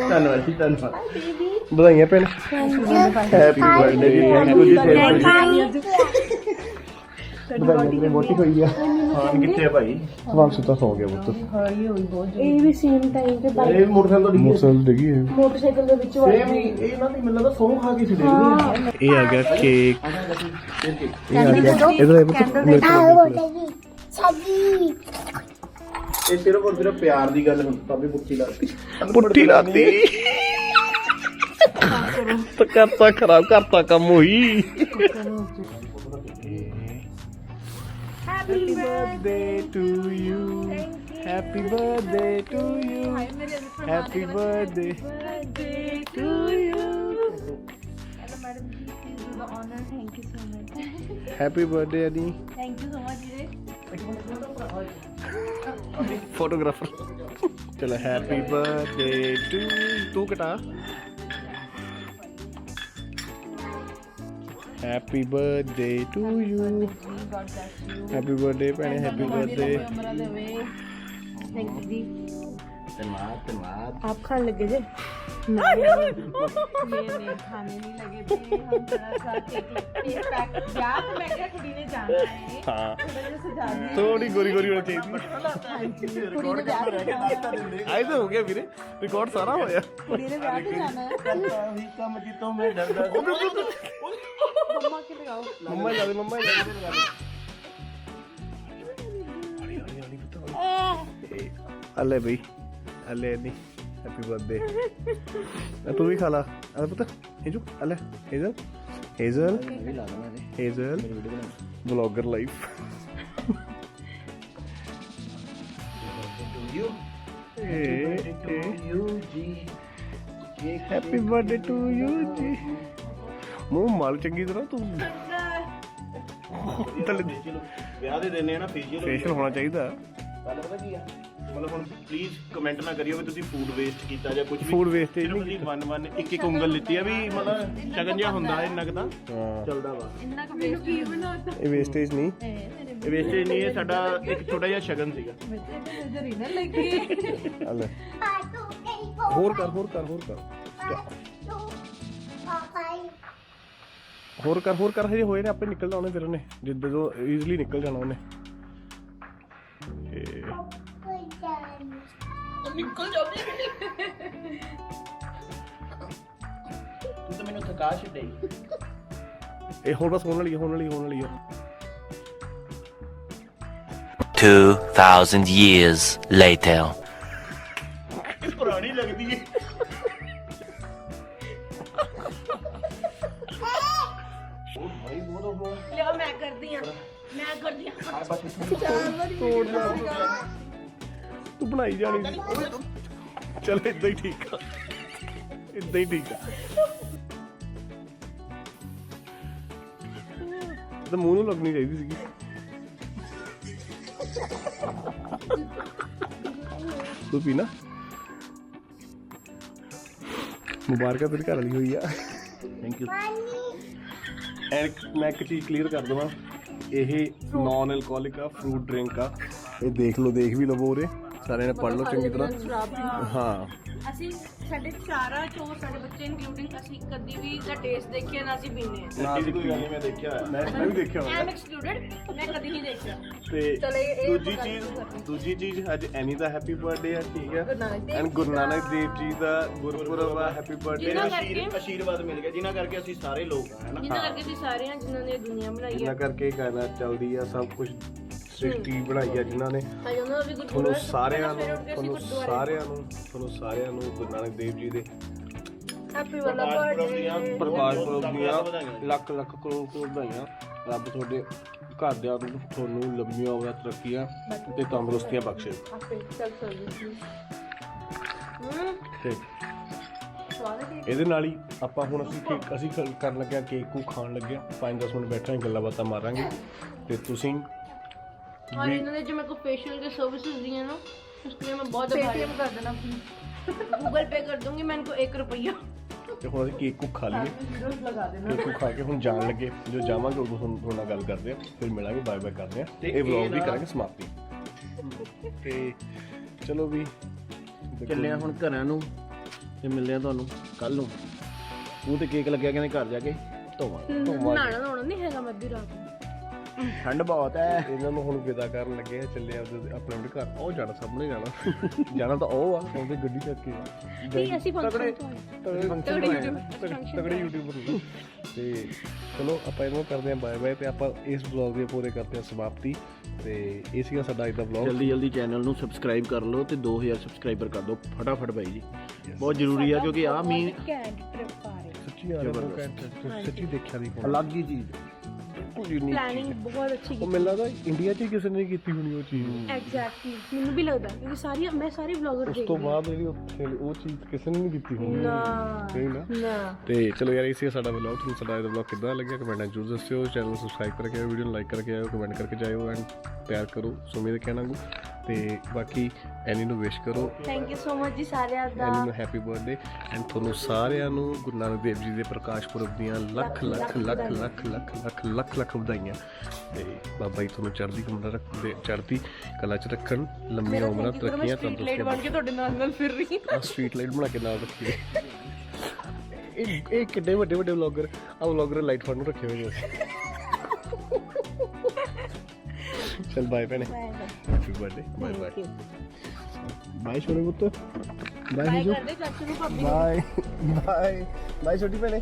ਧੰਨਵਾਦ ਜੀ ਧੰਨਵਾਦ ਵਧਾਈਆਂ ਭੈਣ ਹੈਪੀ ਬਰਥਡੇ ਜੀ ਥੈਂਕ ਯੂ ਜੀ ਤੁਹਾਡੀ ਮੋਟੀ ਹੋਈ ਆ ਹਾਂ ਕਿੱਥੇ ਆ ਭਾਈ ਸਵਾਲ ਸੁੱਤਾ ਸੌ ਗਿਆ ਪੁੱਤ ਇਹ ਵੀ ਸੇਮ ਟਾਈਮ ਤੇ ਬਾਈਕ ਇਹ ਮੋਟਰਸਾਈਕਲ ਡਿੱਗੀ ਹੈ ਮੋਟਰਸਾਈਕਲ ਦੇ ਵਿੱਚ ਸੇਮ ਹੀ ਇਹ ਨਾ ਮੈਨੂੰ ਲੱਗਦਾ ਸੌਂ ਖਾ ਕੇ ਸੀ ਡਿੱਗਦੀ ਇਹ ਆ ਗਿਆ ਕੇਕ ਇਹ ਆ ਗਿਆ ਇਧਰ ਇਹ ਸਿਰਫ ਔਰ ਸਿਰਫ ਪਿਆਰ ਦੀ ਗੱਲ ਹੁੰਦੀ ਤਾਂ ਵੀ ਪੁੱਠੀ ਲਾਤੀ ਤਾਂ ਕਰਤਾ ਖਰਾਬ ਕਰਤਾ ਕੰਮ ਹੋਈ Happy birthday to you. Happy birthday to you. Happy birthday to you. Hello madam ji, please do the honor. Thank you so much. Happy birthday Adi. Thank you so much jire. Photographer. चलो happy birthday to तू कटा. Happy birthday to you. God bless you. Happy birthday ਭੈਣੇ happy birthday. उम्र देवे. Thank you जी. आप खाने लगे जे ये नहीं खाने नहीं लगे थे हम थोड़ा सा केक पैक यार तो मैं क्या कुड़ी ने जाना है हाँ थोड़ा सा सजा दिया थोड़ी गोरी गोरी होनी चाहिए कुड़ी ने ब्याह पे जाना आए तो हो गया ਵੀਰੇ ਰਿਕਾਰਡ ਸਾਰਾ ਹੋਇਆ कुड़ी ने ब्याह पे जाना है ਕੰਮ ਜਿੱਤੋਂ ਮੈਂ ਡਰਦਾ मम्मा के लगाओ ਮੰਮਾ ਜਾ ਦੇ ਮੰਮਾ ਜਾ ਦੇ ਅੱਲੇ ਬਈ ਅੱਲੇ ਨਹੀਂ ਹੈਪੀ ਬਰਥਡੇ ਤੂੰ ਵੀ ਖਾ ਲਾ ਆ ਪੁੱਤ ਹੇਜੂ ਅੱਲੇ Hazel vlogger life happy birthday to you ਜੀ ਮੂੰਹ ਮਾਲ ਚੰਗੀ ਤਰ੍ਹਾਂ ਤੂੰ ਵਿਆਹ ਦੇ ਦਿਨ ਨਾ ਫੇਸ਼ੀਅਲ ਹੋਣਾ ਚਾਹੀਦਾ ਗੱਲ ਪਤਾ ਕੀ ਆ ਮਤਲਬ ਹੁਣ ਪਲੀਜ਼ ਕਮੈਂਟ ਨਾ ਕਰਿਓ ਵੀ ਤੁਸੀਂ ਫੂਡ ਵੇਸਟ ਕੀਤਾ ਜਾਂ ਕੁਝ ਵੀ ਫੂਡ ਵੇਸਟੇਜ ਸਿਰਫ ਨਹੀਂ ਤੁਸੀਂ ਇੱਕ ਉਂਗਲ ਲਿੱਤੀ ਆ ਵੀ ਮਤਲਬ ਸ਼ਗਨ ਜਿਹਾ ਹੁੰਦਾ ਇੰਨਾ ਕੁ ਤਾਂ ਹਾਂ ਚੱਲਦਾ ਵਾ इन्ना का बेस्ट की बनाता ਇਹ ਵੇਸਟੇਜ ਨਹੀਂ ਇਹ ਵੇਸਟੇਜ ਨਹੀਂ ਇਹ ਸਾਡਾ ਇੱਕ ਛੋਟਾ ਜਿਹਾ ਸ਼ਗਨ ਸੀਗਾ इधर ही ना लगी ਅੱਲੇ ਹੋਰ ਕਰ ਹੋਰ ਹਜੇ ਹੋਏ ਨੇ ਆਪੇ ਨਿਕਲ ਜਾਣੇ ਫਿਰ ਉਹਨੇ ਜਿੱਦਾਂ ਜੋ ਈਜ਼ੀਲੀ ਨਿਕਲ ਜਾਣਾ ਉਹਨੇ निकल जाओ ਤੂੰ ਤਾਂ ਮੈਨੂੰ ਥਕਾ ਛੱਡੇ ਇਹ ਹੋਰ ਬਸ ਹੋਣ ਵਾਲੀ ਆ 2,000 years later. ਪੁਰਾਣੀ ਲੱਗਦੀ ਏ लियो मैं करती हूं ਤੂੰ ਬਣਾਈ ਜਾਣੀ ਸੀ ਚੱਲ ਇਦਾਂ ਹੀ ਠੀਕ ਆ ਤਾਂ ਮੂੰਹ ਨੂੰ ਲੱਗਣੀ ਚਾਹੀਦੀ ਸੀਗੀ ਤੂੰ ਪੀਣਾ ਮੁਬਾਰਕਾਂ ਤੇਰੀ ਘਰ ਵਾਲੀ ਹੋਈ ਆ ਥੈਂਕ ਯੂ ਐਂਡ ਮੈਂ ਇੱਕ ਚੀਜ਼ ਕਲੀਅਰ ਕਰ ਦਵਾਂ ਇਹ ਨਾਨ ਐਲਕੋਹਲਿਕ ਆ ਫਰੂਟ ਡਰਿੰਕ ਆ ਇਹ ਦੇਖ ਵੀ ਲਵੋ ਉਰੇ ਸਾਰਿਆਂ ਨੇ ਪੜ੍ਹ ਲਓ ਚੰਗੀ ਤਰ੍ਹਾਂ ਹਾਂ ਅਸੀਂ ਸਾਡੇ ਚਾਰਾਂ ਚੋਂ ਸਾਡੇ ਬੱਚੇ ਇਨਕਲੂਡਿੰਗ ਅਸੀਂ ਕਦੀ ਵੀ ਦਾ ਟੇਸਟ ਦੇਖਿਆ ਨਾ ਅਸੀਂ ਪੀਨੇ ਨਾ ਦੀ ਕੋਈ ਗੱਲ ਨਹੀਂ ਮੈਂ ਦੇਖਿਆ ਹੋਇਆ ਮੈਂ ਵੀ ਦੇਖਿਆ ਆਈ ਐਮ ਹੋਇਆ ਐਕਸਕਲੂਡਡ ਮੈਂ ਕਦੀ ਨਹੀਂ ਦੇਖਿਆ ਤੇ ਚਲੋ ਇਹ ਦੂਜੀ ਚੀਜ਼ ਅੱਜ ਐਨੀ ਦਾ ਹੈਪੀ ਬਰਥਡੇ ਆ ਠੀਕ ਹੈ ਗੁਰੂ ਨਾਨਕ ਦੇਵ ਐਂਡ ਗੁਰੂ ਨਾਨਕ ਦੇਵ ਜੀ ਦਾ ਗੁਰਪੁਰਬ ਆ ਹੈਪੀ ਬਰਥਡੇ ਜਿਨ੍ਹਾਂ ਕਰਕੇ ਆਸ਼ੀਰਵਾਦ ਮਿਲ ਗਿਆ ਜਿਨ੍ਹਾਂ ਕਰਕੇ ਅਸੀਂ ਸਾਰੇ ਲੋਕ ਆ ਹੈਨਾ ਜਿਨ੍ਹਾਂ ਕਰਕੇ ਅਸੀਂ ਸਾਰੇ ਹਾਂ ਜਿਨ੍ਹਾਂ ਨੇ ਦੁਨੀਆ ਬਣਾਈ ਜਿਨ੍ਹਾਂ ਹੈ ਕਰਕੇ ਕਾਇਨਾਤ ਚੱਲਦੀ ਆ ਸਭ ਕੁਝ ਸ੍ਰਿਸ਼ਟੀ ਬਣਾਈ ਆ ਜਿਨ੍ਹਾਂ ਨੇ ਭਾਈ ਉਹਨਾਂ ਦਾ ਵੀ ਗੁਰਪੁਰਬ ਤੁਹਾਨੂੰ ਹੈ। ਸਾਰਿਆਂ ਸਵੇਰੇ ਉੱਠ ਕੇ ਅਸੀਂ ਗੁਰਦੁਆਰੇ ਤੁਹਾਨੂੰ ਸਾਰਿਆਂ ਨੂੰ ਗੁਰੂ ਨਾਨਕ ਦੇਵ ਜੀ ਦੇ ਹੈਪੀ ਵਾਲਾ ਬਰਥਡੇ ਪ੍ਰਕਾਸ਼ ਪੁਰਬ ਦੀਆਂ ਲੱਖ ਕਰੋੜ ਵਧਾਈਆਂ ਰੱਬ ਤੁਹਾਡੇ ਘਰਦਿਆਂ ਨੂੰ ਤੁਹਾਨੂੰ ਲੰਮੀਆਂ ਉਮਰਾਂ ਤਰੱਕੀਆਂ ਤੇ ਤੰਦਰੁਸਤੀਆਂ ਬਖਸ਼ੇ ਆਪੇ ਚੱਲ ਸਕਦੀ ਠੀਕ ਸਵਾਦ ਹੈ ਕੇਕ। ਇਹਦੇ ਨਾਲ ਹੀ ਆਪਾਂ ਹੁਣ ਅਸੀਂ ਕਰਨ ਲੱਗਿਆ ਕੇਕ ਨੂੰ ਖਾਣ ਲੱਗਿਆ 5-10 ਮਿੰਟ ਬੈਠਾਂਗੇ ਗੱਲਾਂ ਬਾਤਾਂ ਮਾਰਾਂਗੇ ਤੇ ਤੁਸੀਂ और इन्होंने जो मेरे को फेशियल के सर्विसेज दिए ना उसके लिए मैं बहुत पेटीएम कर देना गूगल पे कर दूंगी मैं इनको 1 रुपया। ਤੇ ਹੁਣ ਅਸੀਂ ਕੇਕ ਨੂੰ ਖਾ ਲਈਏ वीडियोस लगा देना। ਕੇਕ ਨੂੰ ਖਾ ਕੇ ਹੁਣ ਜਾਣ ਲੱਗੇ ਜਦੋਂ ਜਾਵਾਂਗੇ ਉਦੋਂ ਤੁਹਾਡੇ ਨਾਲ ਗੱਲ ਕਰਦੇ ਆ ਫਿਰ ਮਿਲਾਂਗੇ ਬਾਏ ਬਾਏ ਕਰਦੇ ਆ ਤੇ ਇਹ ਵਲੌਗ ਵੀ ਕਰਾਂਗੇ ਸਮਾਪਤੀ ਤੇ ਚਲੋ ਵੀ ਚੱਲੇ ਆ ਹੁਣ ਘਰਾਂ ਨੂੰ ਤੇ ਮਿਲਦੇ ਆ ਤੁਹਾਨੂੰ ਕੱਲ ਨੂੰ। ਮੂੰਹ ਤੇ ਕੇਕ ਲੱਗਿਆ ਕਹਿੰਦੇ ਘਰ ਜਾ ਕੇ ਧੋਵਾਂਗੇ। नहाना धोना नहीं हैगा मैं भी रात में। ਠੰਡ ਬਹੁਤ ਹੈ। ਇਹਨਾਂ ਨੂੰ ਹੁਣ ਵਿਦਾ ਕਰਨ ਲੱਗੇ ਆ ਚੱਲੇ ਆਪਣੇ ਆਪਣੇ ਘਰ ਉਹ ਜਾਣਾ ਸਾਹਮਣੇ ਜਾਣਾ ਜਾਣਾ ਤਾਂ ਉਹ ਆ ਉਹਦੇ ਗੱਡੀ ਚੱਕ ਕੇ नहीं ऐसी ਤਗੜੇ फंक्शन ਤਗੜੇ ਯੂਟਿਊਬਰ ਨੇ ਤੇ ਚਲੋ ਆਪਾਂ ਇਹਨੂੰ ਕਰਦੇ ਆ ਬਾਏ ਬਾਏ ਤੇ ਆਪਾਂ ਇਸ ਵਲੌਗ ਦੇ ਪੂਰੇ ਕਰਦੇ ਆ ਸਮਾਪਤੀ ਤੇ ਇਹ ਸੀਗਾ ਸਾਡਾ ਅੱਜ ਦਾ ਵਲੌਗ ਜਲਦੀ ਜਲਦੀ ਚੈਨਲ ਨੂੰ ਸਬਸਕ੍ਰਾਈਬ ਕਰ ਲਓ ਤੇ 2000 ਸਬਸਕ੍ਰਾਈਬਰ ਕਰ ਦਿਓ ਫਟਾਫਟ ਬਾਈ ਜੀ। ਬਹੁਤ ਜ਼ਰੂਰੀ ਆ ਕਿਉਂਕਿ ਆ ਮੀਨ कैंट ट्रिप पा रहे ਸੱਚੀ ਯਾਰ ਉਹ ਕਹਿੰਦੇ ਸੱਚੀ ਦੇਖਿਆ ਨਹੀਂ ਕੋਈ ਅਲੱਗ ਹੀ ਚੀਜ਼ ਯੂਨੀਕ प्लानिंग बहुत अच्छी ਉਹ ਮੈਨੂੰ ਲੱਗਦਾ ਇੰਡੀਆ 'ਚ ਹੀ ਕਿਸੇ ਨੇ ਕੀਤੀ ਹੋਣੀ ਉਹ ਚੀਜ਼ एग्जैक्टली मैंने भी लगता है क्योंकि सारी मैं सारी व्लॉगर ਉਸ देख ਤੋਂ ਬਾਅਦ ਜਿਹੜੀ ਉੱਥੇ ਉਹ ਚੀਜ਼ ਕਿਸੇ ਨੇ ਨਹੀਂ ਕੀਤੀ ਹੋਣੀ ना ਸਹੀ ਨਾ ना ਤੇ ਚਲੋ ਯਾਰ ਇਹ ਸੀ ਸਾਡਾ ਵਲੌਗ ਤੁਹਾਨੂੰ ਸਾਡਾ ਇਹ ਵਲੌਗ ਕਿੱਦਾਂ ਲੱਗਿਆ ਕਮੈਂਟਾਂ ਜ਼ਰੂਰ ਦੱਸਿਓ ਚੈਨਲ ਨੂੰ ਸਬਸਕ੍ਰਾਈਬ ਕਰਕੇ ਆਇਓ ਵੀਡੀਓ ਨੂੰ ਲਾਈਕ ਕਰਕੇ ਆਇਓ ਕਮੈਂਟ ਕਰਕੇ ਜਾਇਓ ਐਂਡ ਪਿਆਰ ਕਰੋ ਸੁਮੇ ਦੇ ਕਹਿਣਾ ਨੂੰ ਤੇ ਬਾਕੀ ਐਨੀ ਨੂੰ ਵਿਸ਼ ਕਰੋ थैंक यू सो मच जी सारे ਐਨੀ ਨੂੰ ਹੈਪੀ ਬਰਥਡੇ ਐਂਡ ਤੁਹਾਨੂੰ ਸਾਰਿਆਂ ਨੂੰ ਗੁਰੂ ਨਾਨਕ ਦੇਵ ਜੀ ਦੇ ਪ੍ਰਕਾਸ਼ ਪੁਰਬ ਦੀਆਂ ਲੱਖ ਲੱਖ ਲੱਖ ਲੱਖ ਲੱਖ ਲੱਖ ਲੱਖ ਲੱਖ ਵਧਾਈਆਂ ਤੇ ਬਾਬਾ ਜੀ ਤੁਹਾਨੂੰ ਚੜ੍ਹਦੀ ਕਲਾ ਰੱਖਦੇ ਚੜ੍ਹਦੀ ਕਲਾ 'ਚ ਰੱਖਣ ਲੰਮੀਆਂ ਉਮਰਾਂ ਤਰੱਕੀਆਂ स्ट्रीट लाइट बन के ਤੁਹਾਡੇ ਨਾਲ फिर रही ਆ ਸਟਰੀਟ ਲਾਈਟ ਬਣਾ ਕੇ ਨਾਲ ਰੱਖੀ ਇਹ ਕਿੱਡੇ ਵੱਡੇ ਵੱਡੇ ਵਲੌਗਰ ਆ ਵਲੌਗਰ ਲਾਈਟ ਫੜ ਨੂੰ ਰੱਖੇ ਹੋਏ ਨੇ ਚਲ ਬਾਏ ਭੈਣੇ happy birthday bye bye bye ਛੋਟੇ ਪੁੱਤ ਬਾਏ बाय ਹਜੂ कर दे चाचू ਨੂੰ ਭਾਬੀ ਬਾਏ ਬਾਏ ਬਾਏ ਛੋਟੀ ਭੈਣੇ